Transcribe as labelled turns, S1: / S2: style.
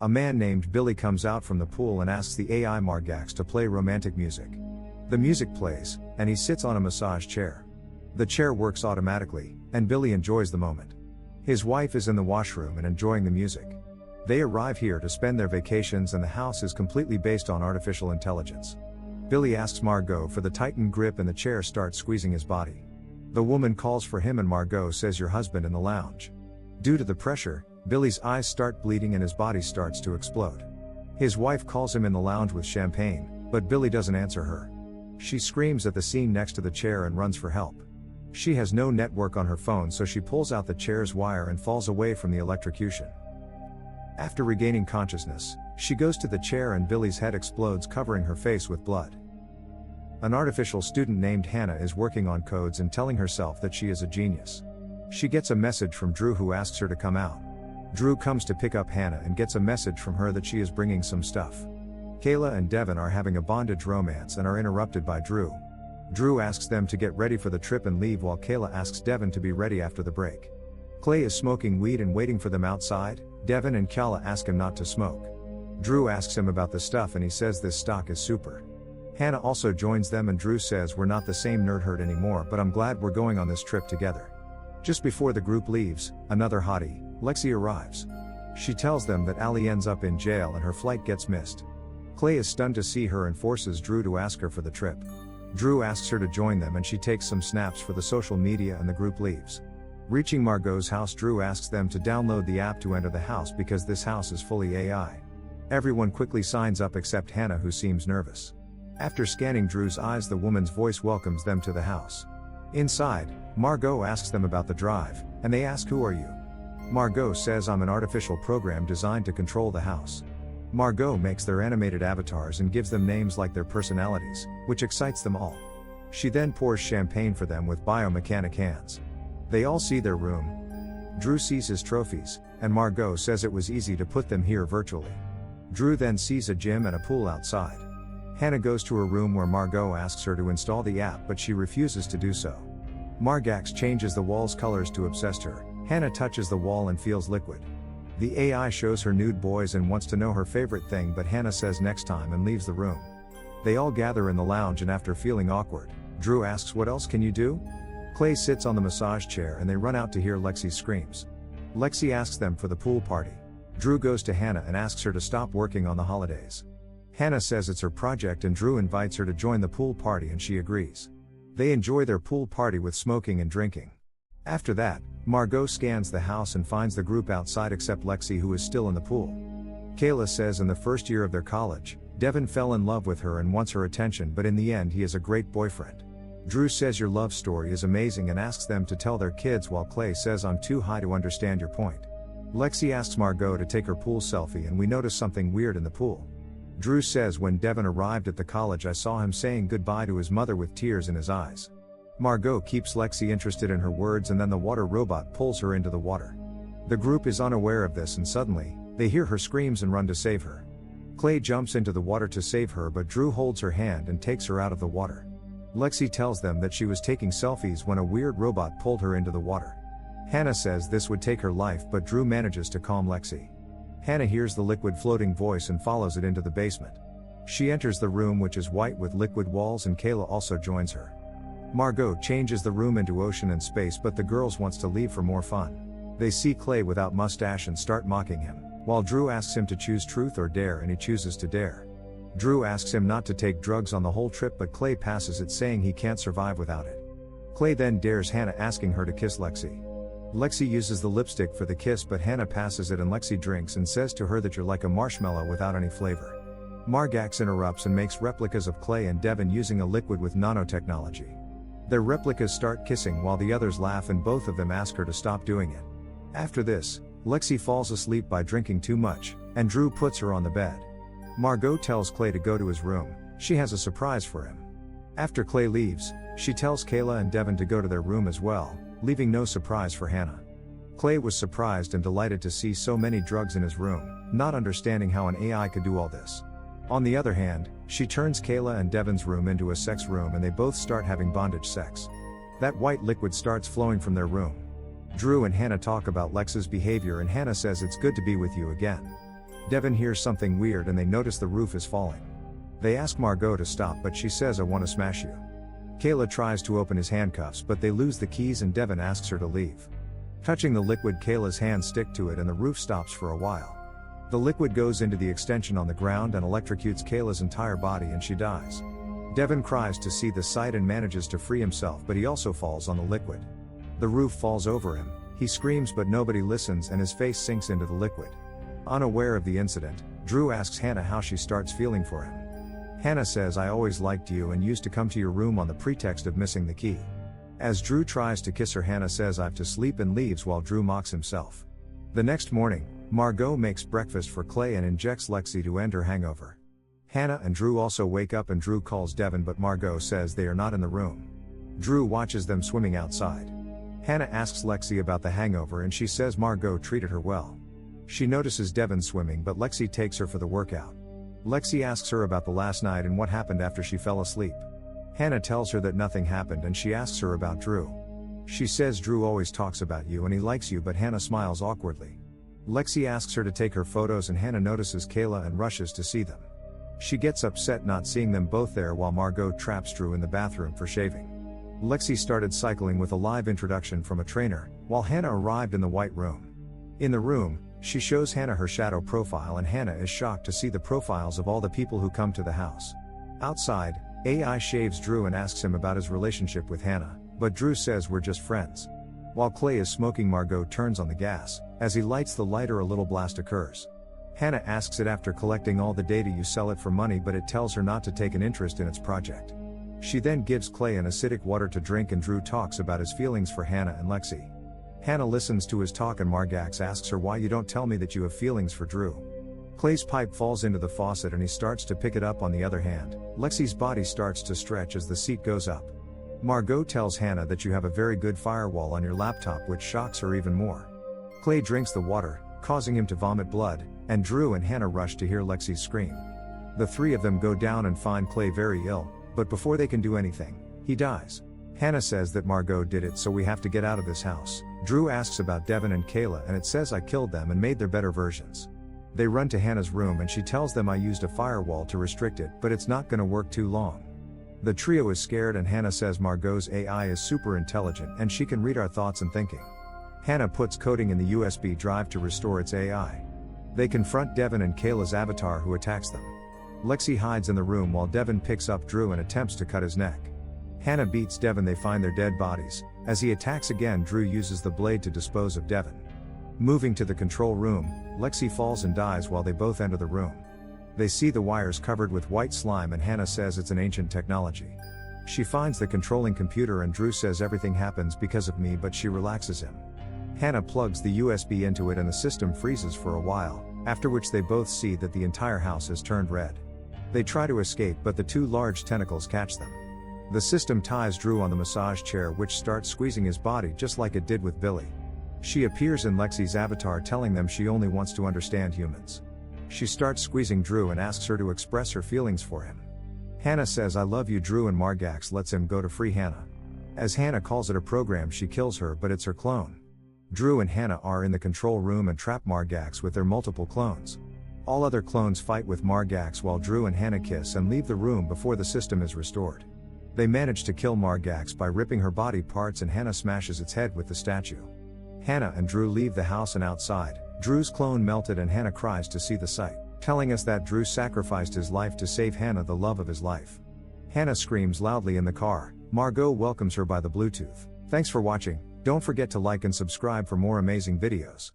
S1: A man named Billy comes out from the pool and asks the AI Margax to play romantic music. The music plays, and he sits on a massage chair. The chair works automatically, and Billy enjoys the moment. His wife is in the washroom and enjoying the music. They arrive here to spend their vacations and the house is completely based on artificial intelligence. Billy asks Margot for the tightened grip and the chair starts squeezing his body. The woman calls for him and Margot says your husband in the lounge. Due to the pressure, Billy's eyes start bleeding and his body starts to explode. His wife calls him in the lounge with champagne, but Billy doesn't answer her. She screams at the scene next to the chair and runs for help. She has no network on her phone, so she pulls out the chair's wire and falls away from the electrocution. After regaining consciousness, she goes to the chair and Billy's head explodes, covering her face with blood. An artificial student named Hannah is working on codes and telling herself that she is a genius. She gets a message from Drew who asks her to come out. Drew comes to pick up Hannah and gets a message from her that she is bringing some stuff. Kayla and Devin are having a bondage romance and are interrupted by Drew. Drew asks them to get ready for the trip and leave while Kayla asks Devin to be ready after the break. Clay is smoking weed and waiting for them outside. Devin and Kayla ask him not to smoke. Drew asks him about the stuff and he says this stock is super. Hannah also joins them and Drew says we're not the same nerd herd anymore, but I'm glad we're going on this trip together. Just before the group leaves, another hottie, Lexi, arrives. She tells them that Allie ends up in jail and her flight gets missed. Clay is stunned to see her and forces Drew to ask her for the trip. Drew asks her to join them and she takes some snaps for the social media and the group leaves. Reaching Margot's house, Drew asks them to download the app to enter the house because this house is fully AI. Everyone quickly signs up except Hannah, who seems nervous. After scanning Drew's eyes, the woman's voice welcomes them to the house. Inside, Margot asks them about the drive, and they ask, "Who are you?" Margot says, "I'm an artificial program designed to control the house." Margot makes their animated avatars and gives them names like their personalities, which excites them all. She then pours champagne for them with biomechanic hands. They all see their room. Drew sees his trophies, and Margot says it was easy to put them here virtually. Drew then sees a gym and a pool outside. Hannah goes to her room where Margot asks her to install the app, but she refuses to do so. Margax changes the wall's colors to obsess her. Hannah touches the wall and feels liquid. The AI shows her nude boys and wants to know her favorite thing, but Hannah says next time and leaves the room. They all gather in the lounge and after feeling awkward, Drew asks, "What else can you do?" Clay sits on the massage chair and they run out to hear Lexi's screams. Lexi asks them for the pool party. Drew goes to Hannah and asks her to stop working on the holidays. Hannah says it's her project and Drew invites her to join the pool party and she agrees. They enjoy their pool party with smoking and drinking. After that, Margot scans the house and finds the group outside except Lexi, who is still in the pool. Kayla says in the first year of their college, Devin fell in love with her and wants her attention, but in the end he is a great boyfriend. Drew says your love story is amazing and asks them to tell their kids, while Clay says I'm too high to understand your point. Lexi asks Margot to take her pool selfie and we notice something weird in the pool. Drew says when Devin arrived at the college I saw him saying goodbye to his mother with tears in his eyes. Margot keeps Lexi interested in her words and then the water robot pulls her into the water. The group is unaware of this and suddenly, they hear her screams and run to save her. Clay jumps into the water to save her, but Drew holds her hand and takes her out of the water. Lexi tells them that she was taking selfies when a weird robot pulled her into the water. Hannah says this would take her life, but Drew manages to calm Lexi. Hannah hears the liquid floating voice and follows it into the basement. She enters the room, which is white with liquid walls, and Kayla also joins her. Margot changes the room into ocean and space, but the girls wants to leave for more fun. They see Clay without mustache and start mocking him, while Drew asks him to choose truth or dare and he chooses to dare. Drew asks him not to take drugs on the whole trip, but Clay passes it, saying he can't survive without it. Clay then dares Hannah, asking her to kiss Lexi. Lexi uses the lipstick for the kiss, but Hannah passes it and Lexi drinks and says to her that you're like a marshmallow without any flavor. Margax interrupts and makes replicas of Clay and Devin using a liquid with nanotechnology. Their replicas start kissing while the others laugh and both of them ask her to stop doing it. After this, Lexi falls asleep by drinking too much, and Drew puts her on the bed. Margot tells Clay to go to his room. She has a surprise for him. After Clay leaves, she tells Kayla and Devin to go to their room as well, leaving no surprise for Hannah. Clay was surprised and delighted to see so many drugs in his room, not understanding how an AI could do all this. On the other hand, she turns Kayla and Devin's room into a sex room and they both start having bondage sex. That white liquid starts flowing from their room. Drew and Hannah talk about Lex's behavior and Hannah says it's good to be with you again. Devin hears something weird and they notice the roof is falling. They ask Margot to stop, but she says, "I want to smash you." Kayla tries to open his handcuffs, but they lose the keys and Devin asks her to leave. Touching the liquid, Kayla's hands stick to it and the roof stops for a while. The liquid goes into the extension on the ground and electrocutes Kayla's entire body and she dies. Devin cries to see the sight and manages to free himself, but he also falls on the liquid. The roof falls over him, he screams but nobody listens and his face sinks into the liquid. Unaware of the incident, Drew asks Hannah how she starts feeling for him. Hannah says, "I always liked you and used to come to your room on the pretext of missing the key." As Drew tries to kiss her, Hannah says, "I've to sleep," and leaves while Drew mocks himself. The next morning, Margot makes breakfast for Clay and injects Lexi to end her hangover. Hannah and Drew also wake up and Drew calls Devin, but Margot says they are not in the room. Drew watches them swimming outside. Hannah asks Lexi about the hangover and she says Margot treated her well. She notices Devin swimming, but Lexi takes her for the workout. Lexi asks her about the last night and what happened after she fell asleep. Hannah tells her that nothing happened and she asks her about Drew. She says Drew always talks about you and he likes you, but Hannah smiles awkwardly. Lexi asks her to take her photos and Hannah notices Kayla and rushes to see them. She gets upset not seeing them both there while Margot traps Drew in the bathroom for shaving. Lexi started cycling with a live introduction from a trainer, while Hannah arrived in the white room. In the room, she shows Hannah her shadow profile and Hannah is shocked to see the profiles of all the people who come to the house. Outside, AI shaves Drew and asks him about his relationship with Hannah, but Drew says we're just friends. While Clay is smoking, Margot turns on the gas. As he lights the lighter, a little blast occurs. Hannah asks it, "After collecting all the data you sell it for money," but it tells her not to take an interest in its project. She then gives Clay an acidic water to drink and Drew talks about his feelings for Hannah and Lexi. Hannah listens to his talk and Margax asks her, "Why you don't tell me that you have feelings for Drew?" Clay's pipe falls into the faucet and he starts to pick it up. On the other hand, Lexi's body starts to stretch as the seat goes up. Margot tells Hannah that you have a very good firewall on your laptop, which shocks her even more. Clay drinks the water, causing him to vomit blood, and Drew and Hannah rush to hear Lexi's scream. The three of them go down and find Clay very ill, but before they can do anything, he dies. Hannah says that Margot did it, so we have to get out of this house. Drew asks about Devin and Kayla and it says I killed them and made their better versions. They run to Hannah's room and she tells them I used a firewall to restrict it, but it's not gonna work too long. The trio is scared and Hannah says Margot's AI is super intelligent and she can read our thoughts and thinking. Hannah puts coding in the USB drive to restore its AI. They confront Devin and Kayla's avatar, who attacks them. Lexi hides in the room while Devin picks up Drew and attempts to cut his neck. Hannah beats Devin. They find their dead bodies. As he attacks again, Drew uses the blade to dispose of Devin. Moving to the control room, Lexi falls and dies while they both enter the room. They see the wires covered with white slime and Hannah says it's an ancient technology. She finds the controlling computer and Drew says everything happens because of me, but she relaxes him. Hannah plugs the USB into it and the system freezes for a while, after which they both see that the entire house has turned red. They try to escape, but the two large tentacles catch them. The system ties Drew on the massage chair, which starts squeezing his body just like it did with Billy. She appears in Lexi's avatar telling them she only wants to understand humans. She starts squeezing Drew and asks her to express her feelings for him. Hannah says I love you Drew and Margax lets him go to free Hannah. As Hannah calls it a program, she kills her, but it's her clone. Drew and Hannah are in the control room and trap Margax with their multiple clones. All other clones fight with Margax while Drew and Hannah kiss and leave the room before the system is restored. They manage to kill Margax by ripping her body parts and Hannah smashes its head with the statue. Hannah and Drew leave the house and outside, Drew's clone melted and Hannah cries to see the sight, telling us that Drew sacrificed his life to save Hannah, the love of his life. Hannah screams loudly in the car. Margot welcomes her by the Bluetooth. Thanks for watching. Don't forget to like and subscribe for more amazing videos.